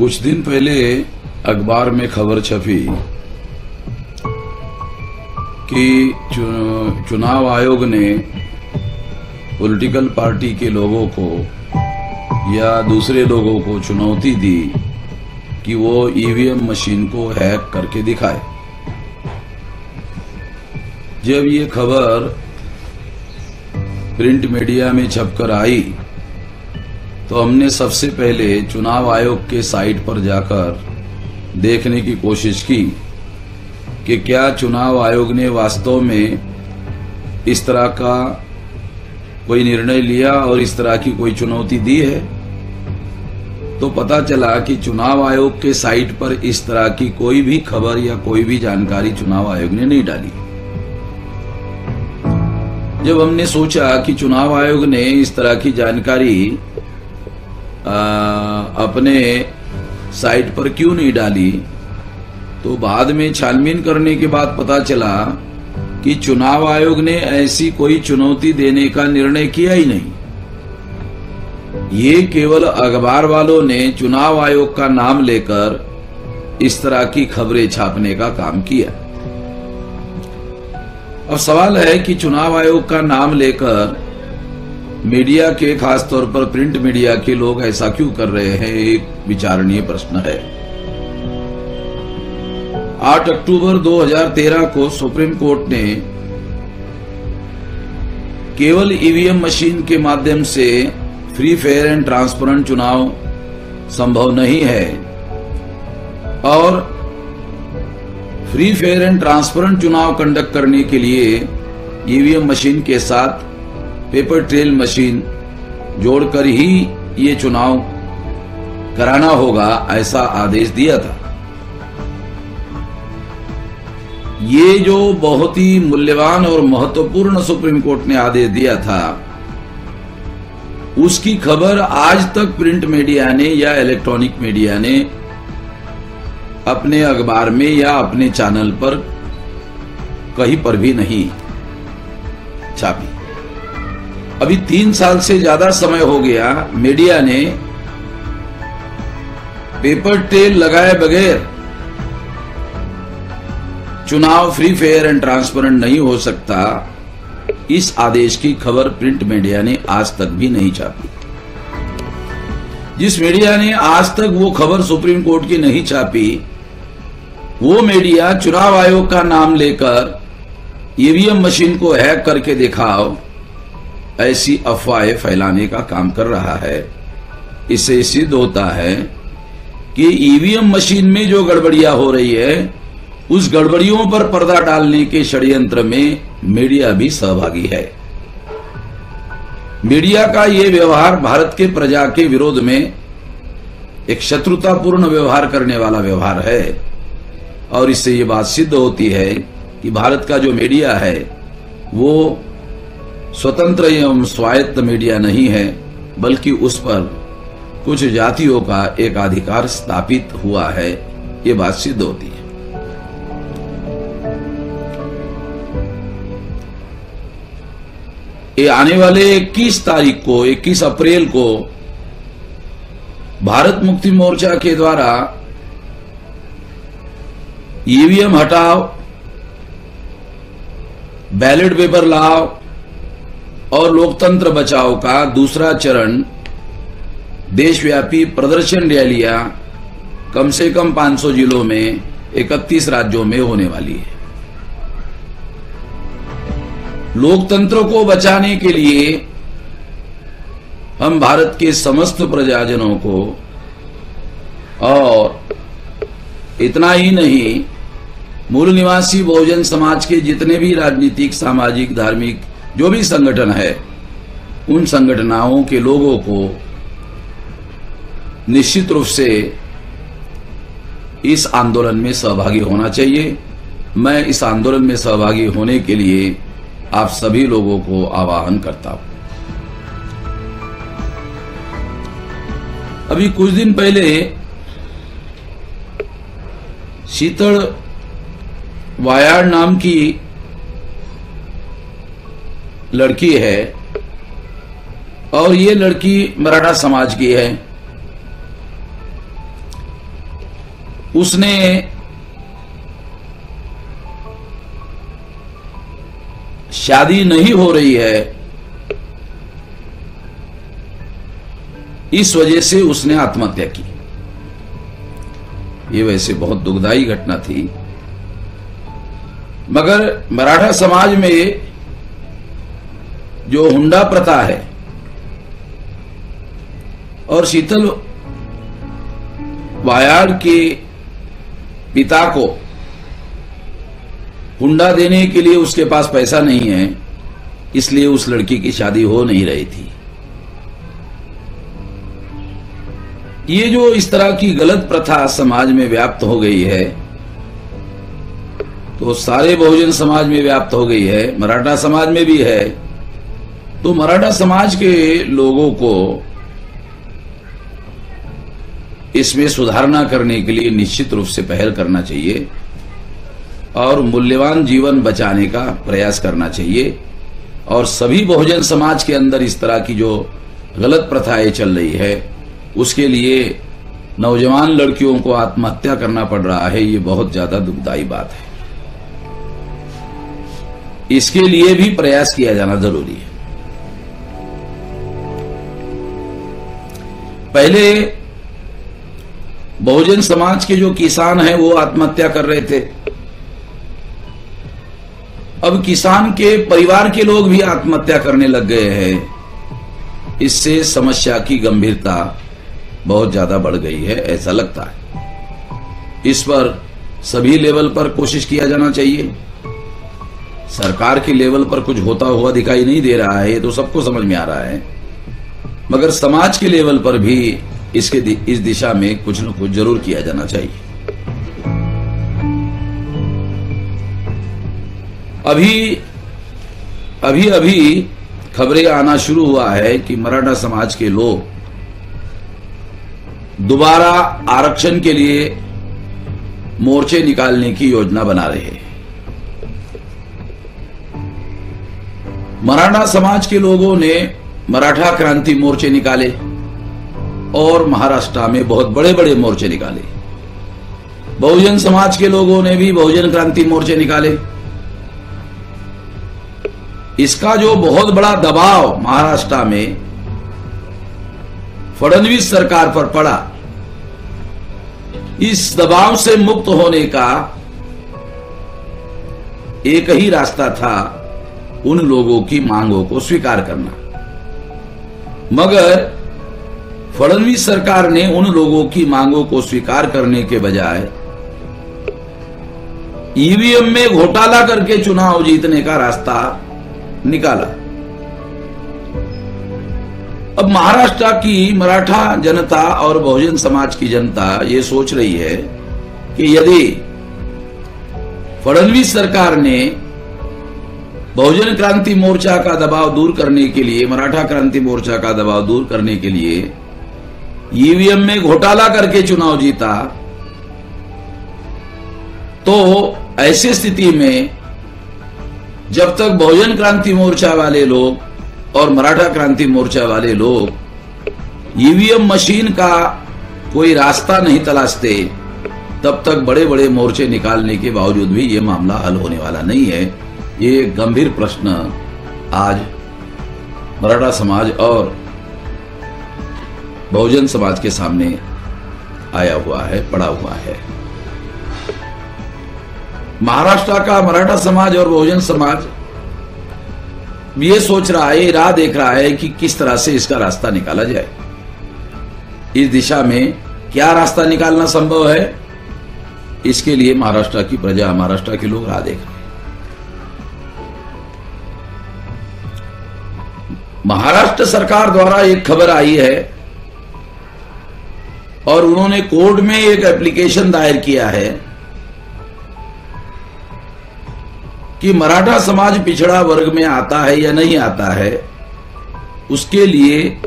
कुछ दिन पहले अखबार में खबर छपी कि चुनाव आयोग ने पॉलिटिकल पार्टी के लोगों को या दूसरे लोगों को चुनौती दी कि वो ईवीएम मशीन को हैक करके दिखाए। जब ये खबर प्रिंट मीडिया में छपकर आई तो हमने सबसे पहले चुनाव आयोग के साइट पर जाकर देखने की कोशिश की कि क्या चुनाव आयोग ने वास्तव में इस तरह का कोई निर्णय लिया और इस तरह की कोई चुनौती दी है। तो पता चला कि चुनाव आयोग के साइट पर इस तरह की कोई भी खबर या कोई भी जानकारी चुनाव आयोग ने नहीं डाली। जब हमने सोचा कि चुनाव आयोग ने इस तरह की जानकारी अपने साइट पर क्यों नहीं डाली, तो बाद में छानबीन करने के बाद पता चला कि चुनाव आयोग ने ऐसी कोई चुनौती देने का निर्णय किया ही नहीं। ये केवल अखबार वालों ने चुनाव आयोग का नाम लेकर इस तरह की खबरें छापने का काम किया। अब सवाल है कि चुनाव आयोग का नाम लेकर मीडिया के, खासतौर पर प्रिंट मीडिया के लोग ऐसा क्यों कर रहे हैं, एक विचारणीय प्रश्न है। 8 अक्टूबर 2013 को सुप्रीम कोर्ट ने केवल ईवीएम मशीन के माध्यम से फ्री, फेयर एंड ट्रांसपेरेंट चुनाव संभव नहीं है और फ्री, फेयर एंड ट्रांसपेरेंट चुनाव कंडक्ट करने के लिए ईवीएम मशीन के साथ पेपर ट्रेल मशीन जोड़कर ही ये चुनाव कराना होगा, ऐसा आदेश दिया था। ये जो बहुत ही मूल्यवान और महत्वपूर्ण सुप्रीम कोर्ट ने आदेश दिया था, उसकी खबर आज तक प्रिंट मीडिया ने या इलेक्ट्रॉनिक मीडिया ने अपने अखबार में या अपने चैनल पर कहीं पर भी नहीं छापी। अभी 3 साल से ज्यादा समय हो गया, मीडिया ने पेपर ट्रेल लगाए बगैर चुनाव फ्री, फेयर एंड ट्रांसपेरेंट नहीं हो सकता, इस आदेश की खबर प्रिंट मीडिया ने आज तक भी नहीं छापी। जिस मीडिया ने आज तक वो खबर सुप्रीम कोर्ट की नहीं छापी, वो मीडिया चुनाव आयोग का नाम लेकर ईवीएम मशीन को हैक करके दिखाओ, ऐसी अफवाहें फैलाने का काम कर रहा है। इससे सिद्ध होता है कि ईवीएम मशीन में जो गड़बड़ियां हो रही है, उस गड़बड़ियों पर पर्दा डालने के षड्यंत्र में मीडिया भी सहभागी है। मीडिया का ये व्यवहार भारत के प्रजा के विरोध में एक शत्रुतापूर्ण व्यवहार करने वाला व्यवहार है और इससे ये बात सिद्ध होती है कि भारत का जो मीडिया है वो स्वतंत्र एवं स्वायत्त मीडिया नहीं है, बल्कि उस पर कुछ जातियों का एक अधिकार स्थापित हुआ है, ये बात सिद्ध होती है। ये आने वाले 21 तारीख को, 21 अप्रैल को भारत मुक्ति मोर्चा के द्वारा ईवीएम हटाओ, बैलेट पेपर लाओ और लोकतंत्र बचाओ का दूसरा चरण देशव्यापी प्रदर्शन रैलियां कम से कम 500 जिलों में 31 राज्यों में होने वाली है। लोकतंत्र को बचाने के लिए हम भारत के समस्त प्रजाजनों को, और इतना ही नहीं, मूल निवासी बहुजन समाज के जितने भी राजनीतिक, सामाजिक, धार्मिक जो भी संगठन है, उन संगठनों के लोगों को निश्चित रूप से इस आंदोलन में सहभागी होना चाहिए। मैं इस आंदोलन में सहभागी होने के लिए आप सभी लोगों को आह्वान करता हूं। अभी कुछ दिन पहले शीतल वायाड़ नाम की लड़की है और ये लड़की मराठा समाज की है। उसने शादी नहीं हो रही है, इस वजह से उसने आत्महत्या की। ये वैसे बहुत दुखदाई घटना थी, मगर मराठा समाज में जो हुंडा प्रथा है और शीतल वायाड़ के पिता को हुंडा देने के लिए उसके पास पैसा नहीं है, इसलिए उस लड़की की शादी हो नहीं रही थी। ये जो इस तरह की गलत प्रथा समाज में व्याप्त हो गई है, तो सारे बहुजन समाज में व्याप्त हो गई है, मराठा समाज में भी है। तो मराठा समाज के लोगों को इसमें सुधारना करने के लिए निश्चित रूप से पहल करना चाहिए और मूल्यवान जीवन बचाने का प्रयास करना चाहिए। और सभी बहुजन समाज के अंदर इस तरह की जो गलत प्रथाएं चल रही है, उसके लिए नौजवान लड़कियों को आत्महत्या करना पड़ रहा है, ये बहुत ज्यादा दुखदाई बात है। इसके लिए भी प्रयास किया जाना जरूरी है। पहले बहुजन समाज के जो किसान हैं वो आत्महत्या कर रहे थे, अब किसान के परिवार के लोग भी आत्महत्या करने लग गए हैं। इससे समस्या की गंभीरता बहुत ज्यादा बढ़ गई है, ऐसा लगता है। इस पर सभी लेवल पर कोशिश किया जाना चाहिए। सरकार के लेवल पर कुछ होता हुआ दिखाई नहीं दे रहा है, ये तो सबको समझ में आ रहा है, मगर समाज के लेवल पर भी इस दिशा में कुछ न कुछ जरूर किया जाना चाहिए। अभी खबरें आना शुरू हुआ है कि मराठा समाज के लोग दोबारा आरक्षण के लिए मोर्चे निकालने की योजना बना रहे हैं। मराठा समाज के लोगों ने मराठा क्रांति मोर्चे निकाले और महाराष्ट्र में बहुत बड़े बड़े मोर्चे निकाले। बहुजन समाज के लोगों ने भी बहुजन क्रांति मोर्चे निकाले। इसका जो बहुत बड़ा दबाव महाराष्ट्र में फडणवीस सरकार पर पड़ा, इस दबाव से मुक्त होने का एक ही रास्ता था, उन लोगों की मांगों को स्वीकार करना। मगर फडणवीस सरकार ने उन लोगों की मांगों को स्वीकार करने के बजाय ईवीएम में घोटाला करके चुनाव जीतने का रास्ता निकाला। अब महाराष्ट्र की मराठा जनता और बहुजन समाज की जनता ये सोच रही है कि यदि फडणवीस सरकार ने बहुजन क्रांति मोर्चा का दबाव दूर करने के लिए, मराठा क्रांति मोर्चा का दबाव दूर करने के लिए ईवीएम में घोटाला करके चुनाव जीता, तो ऐसी स्थिति में जब तक बहुजन क्रांति मोर्चा वाले लोग और मराठा क्रांति मोर्चा वाले लोग ईवीएम मशीन का कोई रास्ता नहीं तलाशते, तब तक बड़े बड़े मोर्चे निकालने के बावजूद भी ये मामला हल होने वाला नहीं है। ये गंभीर प्रश्न आज मराठा समाज और बहुजन समाज के सामने आया हुआ है, पड़ा हुआ है। महाराष्ट्र का मराठा समाज और बहुजन समाज ये सोच रहा है, राह देख रहा है कि किस तरह से इसका रास्ता निकाला जाए। इस दिशा में क्या रास्ता निकालना संभव है, इसके लिए महाराष्ट्र की प्रजा, महाराष्ट्र के लोग राह देख रहे हैं। महाराष्ट्र सरकार द्वारा एक खबर आई है और उन्होंने कोर्ट में एक एप्लीकेशन दायर किया है कि मराठा समाज पिछड़ा वर्ग में आता है या नहीं आता है, उसके लिए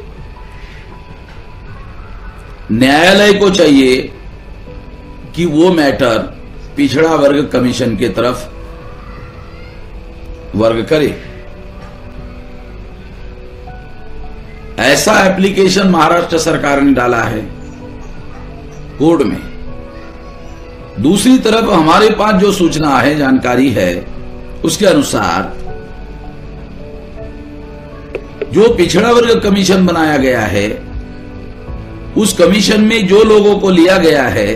न्यायालय को चाहिए कि वो मैटर पिछड़ा वर्ग कमीशन के तरफ वर्ग करे। ऐसा एप्लीकेशन महाराष्ट्र सरकार ने डाला है कोर्ट में। दूसरी तरफ हमारे पास जो सूचना है, जानकारी है, उसके अनुसार जो पिछड़ा वर्ग कमीशन बनाया गया है, उस कमीशन में जो लोगों को लिया गया है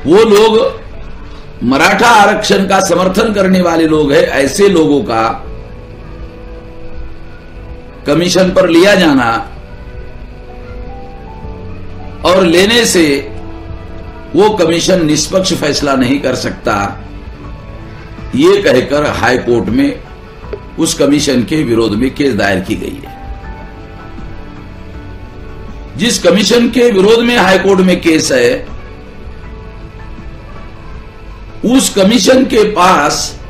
वो लोग मराठा आरक्षण का समर्थन करने वाले लोग हैं। ऐसे लोगों का कमीशन पर लिया जाना और लेने से वो कमीशन निष्पक्ष फैसला नहीं कर सकता, ये कहकर हाई कोर्ट में उस कमीशन के विरोध में केस दायर की गई है। जिस कमीशन के विरोध में हाई कोर्ट में केस है, उस कमीशन के पास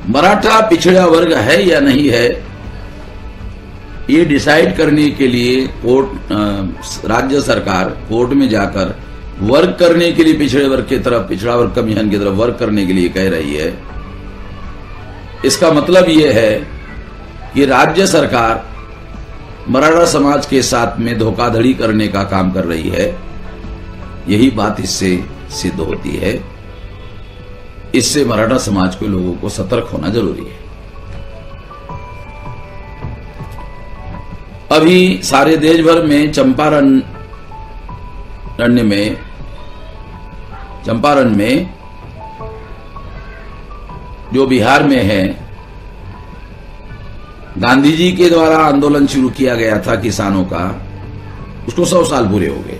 मराठा पिछड़ा वर्ग है या नहीं है, ये डिसाइड करने के लिए कोर्ट, राज्य सरकार कोर्ट में जाकर वर्क करने के लिए पिछड़े वर्ग की तरफ, पिछड़ा वर्ग कमीशन की तरफ वर्क करने के लिए कह रही है। इसका मतलब यह है कि राज्य सरकार मराठा समाज के साथ में धोखाधड़ी करने का काम कर रही है। यही बात इससे सिद्ध होती है। इससे मराठा समाज के लोगों को सतर्क होना जरूरी है। अभी सारे देश भर में चंपारण में जो बिहार में है, गांधी जी के द्वारा आंदोलन शुरू किया गया था किसानों का, उसको 100 साल पूरे हो गए।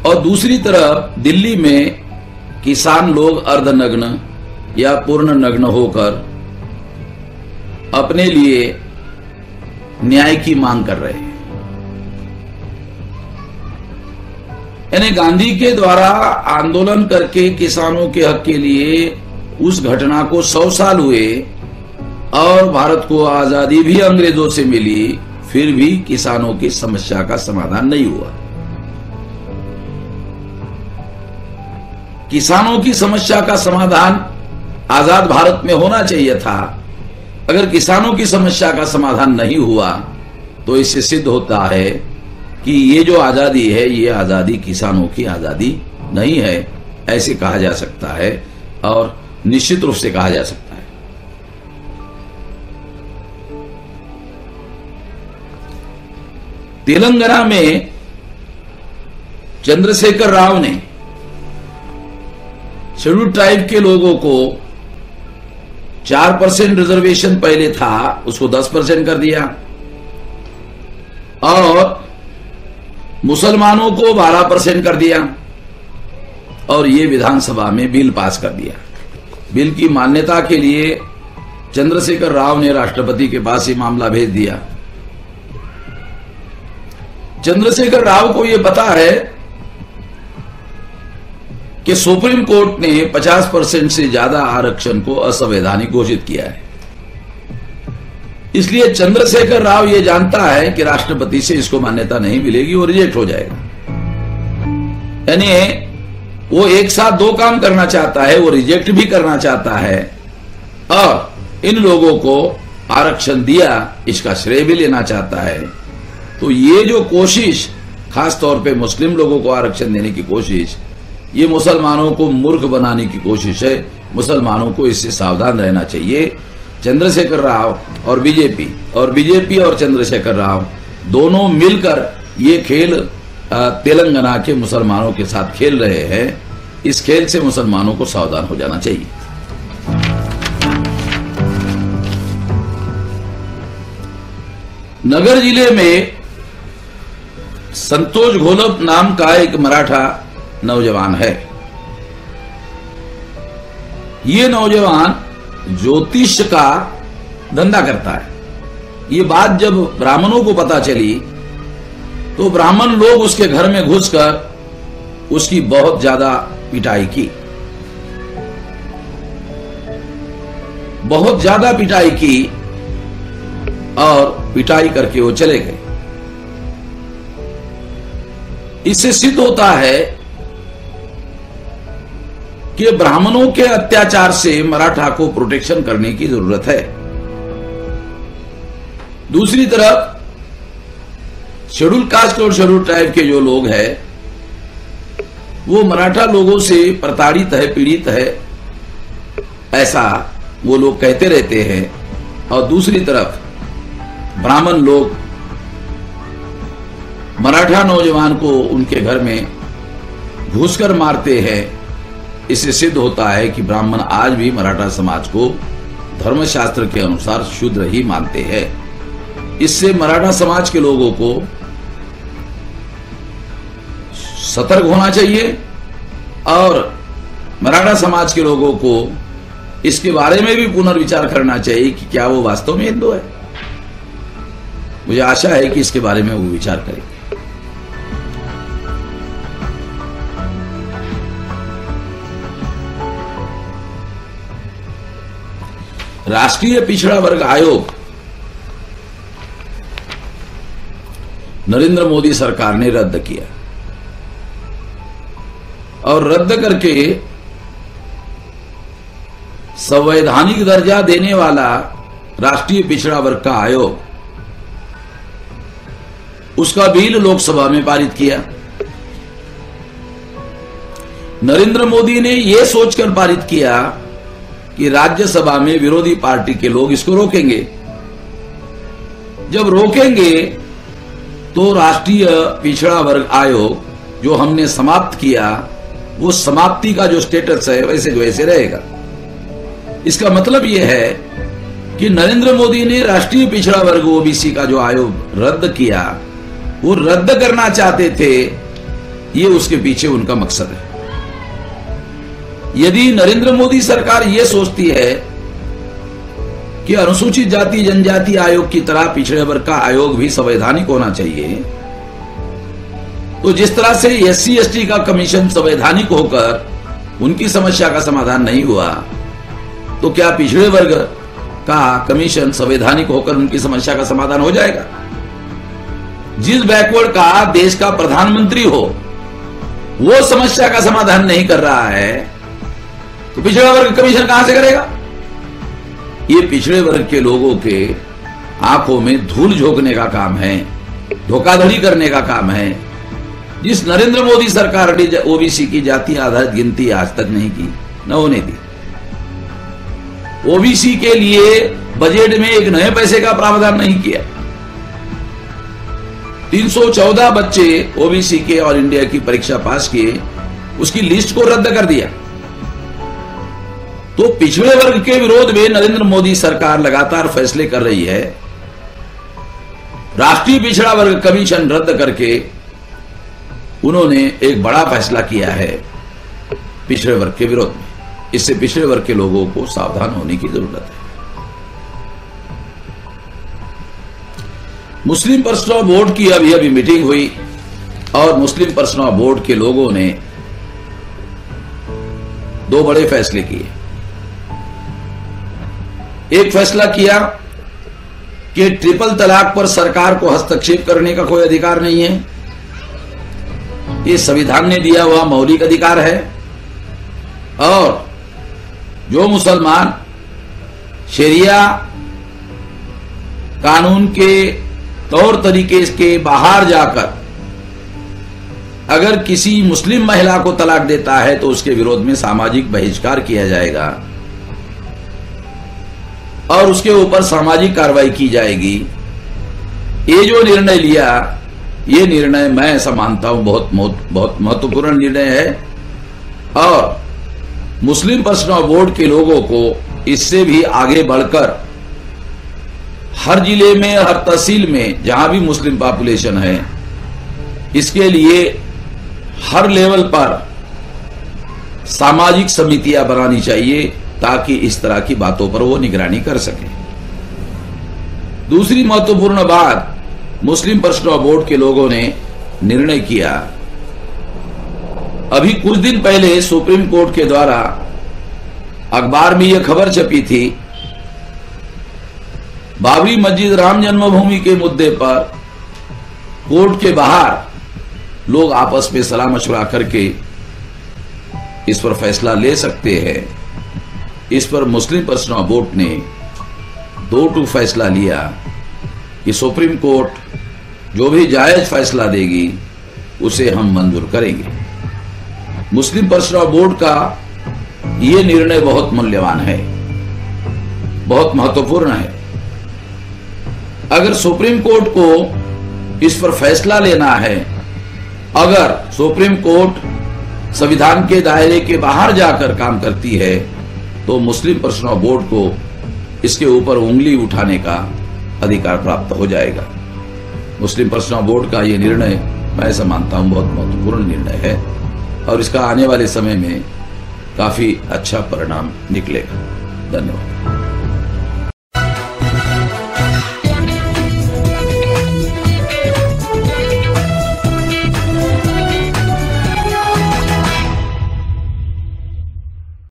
और दूसरी तरफ दिल्ली में किसान लोग अर्धनग्न या पूर्ण नग्न होकर अपने लिए न्याय की मांग कर रहे हैं। यानी गांधी के द्वारा आंदोलन करके किसानों के हक के लिए उस घटना को 100 साल हुए और भारत को आजादी भी अंग्रेजों से मिली, फिर भी किसानों की समस्या का समाधान नहीं हुआ। किसानों की समस्या का समाधान आजाद भारत में होना चाहिए था। अगर किसानों की समस्या का समाधान नहीं हुआ तो इससे सिद्ध होता है कि ये जो आजादी है, ये आजादी किसानों की आजादी नहीं है, ऐसे कहा जा सकता है और निश्चित रूप से कहा जा सकता है। तेलंगाना में चंद्रशेखर राव ने शेड्यूल ट्राइब के लोगों को 4% रिजर्वेशन पहले था, उसको 10% कर दिया और मुसलमानों को 12% कर दिया और ये विधानसभा में बिल पास कर दिया। बिल की मान्यता के लिए चंद्रशेखर राव ने राष्ट्रपति के पास ये मामला भेज दिया। चंद्रशेखर राव को यह पता है कि सुप्रीम कोर्ट ने 50% से ज्यादा आरक्षण को असंवैधानिक घोषित किया है। इसलिए चंद्रशेखर राव ये जानता है कि राष्ट्रपति से इसको मान्यता नहीं मिलेगी, वो रिजेक्ट हो जाएगा। यानी वो एक साथ दो काम करना चाहता है, वो रिजेक्ट भी करना चाहता है और इन लोगों को आरक्षण दिया इसका श्रेय भी लेना चाहता है। तो ये जो कोशिश, खास तौर पे मुस्लिम लोगों को आरक्षण देने की कोशिश, ये मुसलमानों को मूर्ख बनाने की कोशिश है। मुसलमानों को इससे सावधान रहना चाहिए। चंद्रशेखर राव और बीजेपी और चंद्रशेखर राव दोनों मिलकर ये खेल तेलंगाना के मुसलमानों के साथ खेल रहे हैं। इस खेल से मुसलमानों को सावधान हो जाना चाहिए। नगर जिले में संतोष घोलप नाम का एक मराठा नौजवान है। ये नौजवान ज्योतिष का धंधा करता है। ये बात जब ब्राह्मणों को पता चली तो ब्राह्मण लोग उसके घर में घुसकर उसकी बहुत ज्यादा पिटाई की, बहुत ज्यादा पिटाई की और पिटाई करके वो चले गए। इससे सिद्ध होता है कि ब्राह्मणों के अत्याचार से मराठा को प्रोटेक्शन करने की जरूरत है। दूसरी तरफ शेड्यूल कास्ट और शेड्यूल ट्राइब के जो लोग हैं वो मराठा लोगों से प्रताड़ित है, पीड़ित है, ऐसा वो लोग कहते रहते हैं। और दूसरी तरफ ब्राह्मण लोग मराठा नौजवान को उनके घर में घुसकर मारते हैं। इससे सिद्ध होता है कि ब्राह्मण आज भी मराठा समाज को धर्मशास्त्र के अनुसार शूद्र ही मानते हैं। इससे मराठा समाज के लोगों को सतर्क होना चाहिए और मराठा समाज के लोगों को इसके बारे में भी पुनर्विचार करना चाहिए कि क्या वो वास्तव में हिंदू है। मुझे आशा है कि इसके बारे में वो विचार करेंगे। राष्ट्रीय पिछड़ा वर्ग आयोग नरेंद्र मोदी सरकार ने रद्द किया और रद्द करके संवैधानिक दर्जा देने वाला राष्ट्रीय पिछड़ा वर्ग का आयोग, उसका बिल लोकसभा में पारित किया। नरेंद्र मोदी ने यह सोचकर पारित किया कि राज्यसभा में विरोधी पार्टी के लोग इसको रोकेंगे। जब रोकेंगे तो राष्ट्रीय पिछड़ा वर्ग आयोग जो हमने समाप्त किया वो समाप्ति का जो स्टेटस है वैसे जो वैसे रहेगा। इसका मतलब यह है कि नरेंद्र मोदी ने राष्ट्रीय पिछड़ा वर्ग ओबीसी का जो आयोग रद्द किया वो रद्द करना चाहते थे। ये उसके पीछे उनका मकसद है। यदि नरेंद्र मोदी सरकार यह सोचती है कि अनुसूचित जाति जनजाति आयोग की तरह पिछड़े वर्ग का आयोग भी संवैधानिक होना चाहिए, तो जिस तरह से एससी एसटी का कमीशन संवैधानिक होकर उनकी समस्या का समाधान नहीं हुआ, तो क्या पिछड़े वर्ग का कमीशन संवैधानिक होकर उनकी समस्या का समाधान हो जाएगा? जिस बैकवर्ड का देश का प्रधानमंत्री हो वो समस्या का समाधान नहीं कर रहा है तो पिछड़ा वर्ग कमीशन कहां से करेगा? ये पिछड़े वर्ग के लोगों के आंखों में धूल झोंकने का काम है, धोखाधड़ी करने का काम है। जिस नरेंद्र मोदी सरकार ने ओबीसी की जाति आधारित गिनती आज तक नहीं की, न होने दी। ओबीसी के लिए बजट में एक नए पैसे का प्रावधान नहीं किया। 314 बच्चे ओबीसी के ऑल इंडिया की परीक्षा पास किए, उसकी लिस्ट को रद्द कर दिया। तो पिछड़े वर्ग के विरोध में नरेंद्र मोदी सरकार लगातार फैसले कर रही है। राष्ट्रीय पिछड़ा वर्ग कमीशन रद्द करके उन्होंने एक बड़ा फैसला किया है पिछड़े वर्ग के विरोध में। इससे पिछड़े वर्ग के लोगों को सावधान होने की जरूरत है। मुस्लिम पर्सनल बोर्ड की अभी मीटिंग हुई और मुस्लिम पर्सनल बोर्ड के लोगों ने दो बड़े फैसले किए। एक फैसला किया कि ट्रिपल तलाक पर सरकार को हस्तक्षेप करने का कोई अधिकार नहीं है। ये संविधान ने दिया हुआ मौलिक अधिकार है और जो मुसलमान शरिया कानून के तौर तरीके के बाहर जाकर अगर किसी मुस्लिम महिला को तलाक देता है तो उसके विरोध में सामाजिक बहिष्कार किया जाएगा और उसके ऊपर सामाजिक कार्रवाई की जाएगी। ये जो निर्णय लिया, ये निर्णय मैं ऐसा मानता हूं बहुत महत्वपूर्ण निर्णय है और मुस्लिम पर्सनल बोर्ड के लोगों को इससे भी आगे बढ़कर हर जिले में, हर तहसील में जहां भी मुस्लिम पॉपुलेशन है, इसके लिए हर लेवल पर सामाजिक समितियां बनानी चाहिए ताकि इस तरह की बातों पर वो निगरानी कर सके। दूसरी महत्वपूर्ण बात, मुस्लिम पर्सनल बोर्ड के लोगों ने निर्णय किया, अभी कुछ दिन पहले सुप्रीम कोर्ट के द्वारा अखबार में यह खबर छपी थी, बाबरी मस्जिद राम जन्मभूमि के मुद्दे पर कोर्ट के बाहर लोग आपस में सलाह मशवरा करके इस पर फैसला ले सकते हैं। इस पर मुस्लिम पर्सनल बोर्ड ने 2-2 फैसला लिया कि सुप्रीम कोर्ट जो भी जायज फैसला देगी उसे हम मंजूर करेंगे। मुस्लिम पर्सनल बोर्ड का ये निर्णय बहुत मूल्यवान है, बहुत महत्वपूर्ण है। अगर सुप्रीम कोर्ट को इस पर फैसला लेना है, अगर सुप्रीम कोर्ट संविधान के दायरे के बाहर जाकर काम करती है, तो मुस्लिम पर्सनल बोर्ड को इसके ऊपर उंगली उठाने का अधिकार प्राप्त हो जाएगा। मुस्लिम पर्सनल बोर्ड का यह निर्णय मैं ऐसा मानता हूं बहुत महत्वपूर्ण निर्णय है और इसका आने वाले समय में काफी अच्छा परिणाम निकलेगा। धन्यवाद।